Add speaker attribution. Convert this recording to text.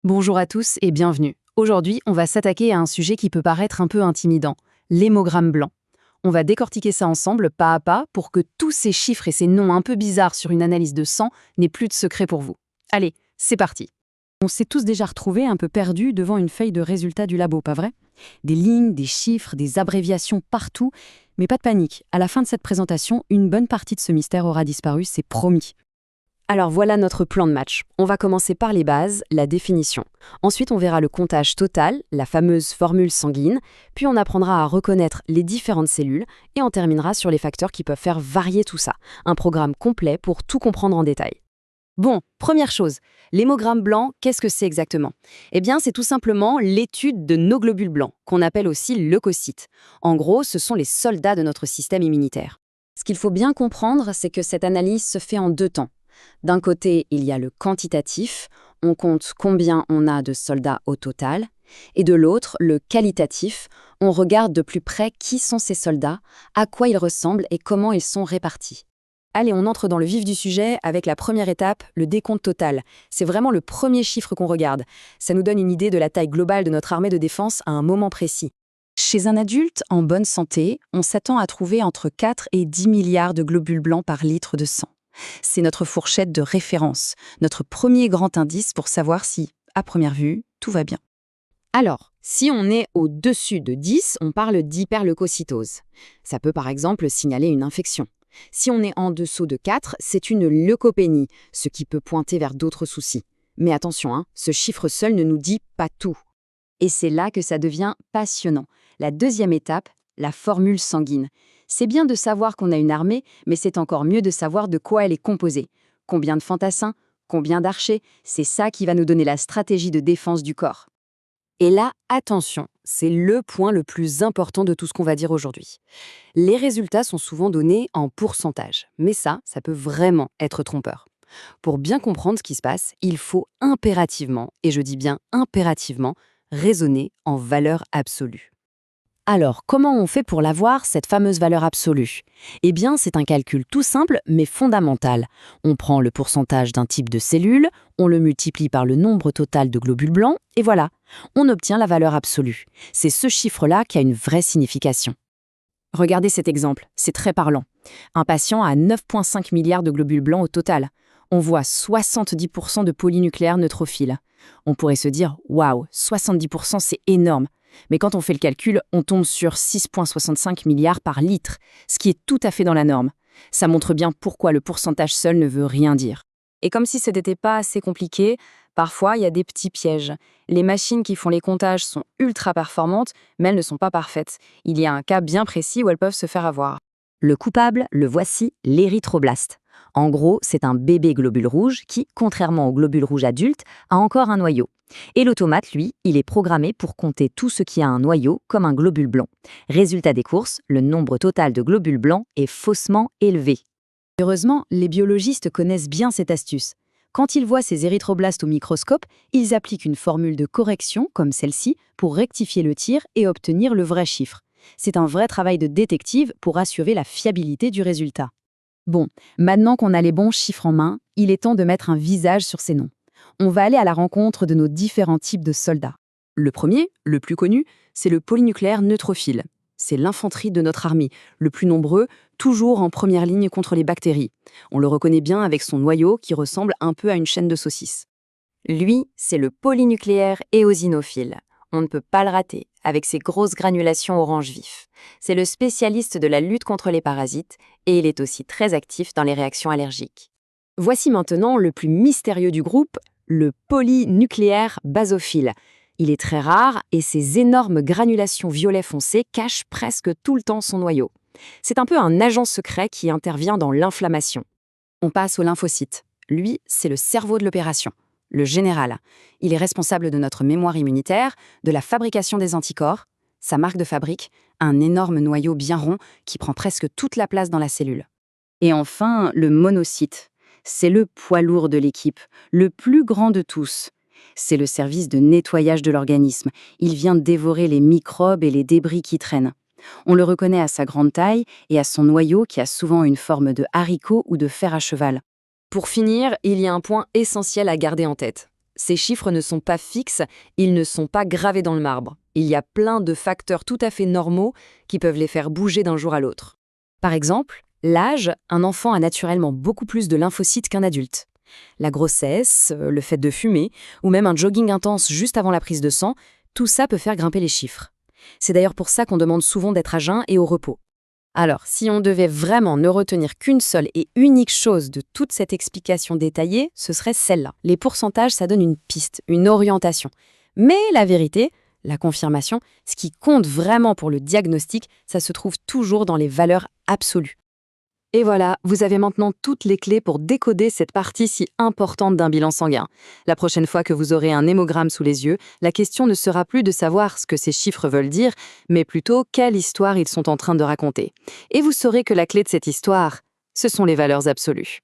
Speaker 1: Bonjour à tous et bienvenue. Aujourd'hui, on va s'attaquer à un sujet qui peut paraître un peu intimidant, l'hémogramme blanc. On va décortiquer ça ensemble pas à pas pour que tous ces chiffres et ces noms un peu bizarres sur une analyse de sang n'aient plus de secret pour vous. Allez, c'est parti. On s'est tous déjà retrouvés un peu perdus devant une feuille de résultats du labo, pas vrai? Des lignes, des chiffres, des abréviations partout. Mais pas de panique, à la fin de cette présentation, une bonne partie de ce mystère aura disparu, c'est promis. Alors voilà notre plan de match. On va commencer par les bases, la définition. Ensuite, on verra le comptage total, la fameuse formule sanguine, puis on apprendra à reconnaître les différentes cellules et on terminera sur les facteurs qui peuvent faire varier tout ça. Un programme complet pour tout comprendre en détail. Bon, première chose, l'hémogramme blanc, qu'est-ce que c'est exactement? Eh bien, c'est tout simplement l'étude de nos globules blancs, qu'on appelle aussi leucocytes. En gros, ce sont les soldats de notre système immunitaire. Ce qu'il faut bien comprendre, c'est que cette analyse se fait en deux temps. D'un côté, il y a le quantitatif, on compte combien on a de soldats au total, et de l'autre, le qualitatif, on regarde de plus près qui sont ces soldats, à quoi ils ressemblent et comment ils sont répartis. Allez, on entre dans le vif du sujet avec la première étape, le décompte total. C'est vraiment le premier chiffre qu'on regarde. Ça nous donne une idée de la taille globale de notre armée de défense à un moment précis. Chez un adulte en bonne santé, on s'attend à trouver entre 4 et 10 milliards de globules blancs par litre de sang. C'est notre fourchette de référence, notre premier grand indice pour savoir si, à première vue, tout va bien. Alors, si on est au-dessus de 10, on parle d'hyperleucocytose. Ça peut par exemple signaler une infection. Si on est en dessous de 4, c'est une leucopénie, ce qui peut pointer vers d'autres soucis. Mais attention, ce chiffre seul ne nous dit pas tout. Et c'est là que ça devient passionnant. La deuxième étape, la formule sanguine. C'est bien de savoir qu'on a une armée, mais c'est encore mieux de savoir de quoi elle est composée. Combien de fantassins? Combien d'archers? C'est ça qui va nous donner la stratégie de défense du corps. Et là, attention, c'est le point le plus important de tout ce qu'on va dire aujourd'hui. Les résultats sont souvent donnés en pourcentage, mais ça peut vraiment être trompeur. Pour bien comprendre ce qui se passe, il faut impérativement, et je dis bien impérativement, raisonner en valeur absolue. Alors, comment on fait pour l'avoir, cette fameuse valeur absolue? Eh bien, c'est un calcul tout simple, mais fondamental. On prend le pourcentage d'un type de cellule, on le multiplie par le nombre total de globules blancs, et voilà, on obtient la valeur absolue. C'est ce chiffre-là qui a une vraie signification. Regardez cet exemple, c'est très parlant. Un patient a 9,5 milliards de globules blancs au total. On voit 70% de polynucléaires neutrophiles. On pourrait se dire, waouh, 70% c'est énorme. Mais quand on fait le calcul, on tombe sur 6,65 milliards par litre, ce qui est tout à fait dans la norme. Ça montre bien pourquoi le pourcentage seul ne veut rien dire. Et comme si ce n'était pas assez compliqué, parfois il y a des petits pièges. Les machines qui font les comptages sont ultra performantes, mais elles ne sont pas parfaites. Il y a un cas bien précis où elles peuvent se faire avoir. Le coupable, le voici, l'érythroblaste. En gros, c'est un bébé globule rouge qui, contrairement au globule rouge adulte, a encore un noyau. Et l'automate, lui, il est programmé pour compter tout ce qui a un noyau comme un globule blanc. Résultat des courses, le nombre total de globules blancs est faussement élevé. Heureusement, les biologistes connaissent bien cette astuce. Quand ils voient ces érythroblastes au microscope, ils appliquent une formule de correction, comme celle-ci, pour rectifier le tir et obtenir le vrai chiffre. C'est un vrai travail de détective pour assurer la fiabilité du résultat. Bon, maintenant qu'on a les bons chiffres en main, il est temps de mettre un visage sur ces noms. On va aller à la rencontre de nos différents types de soldats. Le premier, le plus connu, c'est le polynucléaire neutrophile. C'est l'infanterie de notre armée, le plus nombreux, toujours en première ligne contre les bactéries. On le reconnaît bien avec son noyau qui ressemble un peu à une chaîne de saucisses. Lui, c'est le polynucléaire éosinophile. On ne peut pas le rater, avec ses grosses granulations orange vif. C'est le spécialiste de la lutte contre les parasites et il est aussi très actif dans les réactions allergiques. Voici maintenant le plus mystérieux du groupe, le polynucléaire basophile. Il est très rare et ses énormes granulations violet foncé cachent presque tout le temps son noyau. C'est un peu un agent secret qui intervient dans l'inflammation. On passe au lymphocyte. Lui, c'est le cerveau de l'opération. Le général. Il est responsable de notre mémoire immunitaire, de la fabrication des anticorps. Sa marque de fabrique, un énorme noyau bien rond qui prend presque toute la place dans la cellule. Et enfin, le monocyte. C'est le poids lourd de l'équipe, le plus grand de tous. C'est le service de nettoyage de l'organisme. Il vient dévorer les microbes et les débris qui traînent. On le reconnaît à sa grande taille et à son noyau qui a souvent une forme de haricot ou de fer à cheval. Pour finir, il y a un point essentiel à garder en tête. ces chiffres ne sont pas fixes, ils ne sont pas gravés dans le marbre. Il y a plein de facteurs tout à fait normaux qui peuvent les faire bouger d'un jour à l'autre. Par exemple, l'âge, un enfant a naturellement beaucoup plus de lymphocytes qu'un adulte. La grossesse, le fait de fumer, ou même un jogging intense juste avant la prise de sang, tout ça peut faire grimper les chiffres. C'est d'ailleurs pour ça qu'on demande souvent d'être à jeun et au repos. Alors, si on devait vraiment ne retenir qu'une seule et unique chose de toute cette explication détaillée, ce serait celle-là. Les pourcentages, ça donne une piste, une orientation. Mais la vérité, la confirmation, ce qui compte vraiment pour le diagnostic, ça se trouve toujours dans les valeurs absolues. Et voilà, vous avez maintenant toutes les clés pour décoder cette partie si importante d'un bilan sanguin. La prochaine fois que vous aurez un hémogramme sous les yeux, la question ne sera plus de savoir ce que ces chiffres veulent dire, mais plutôt quelle histoire ils sont en train de raconter. Et vous saurez que la clé de cette histoire, ce sont les valeurs absolues.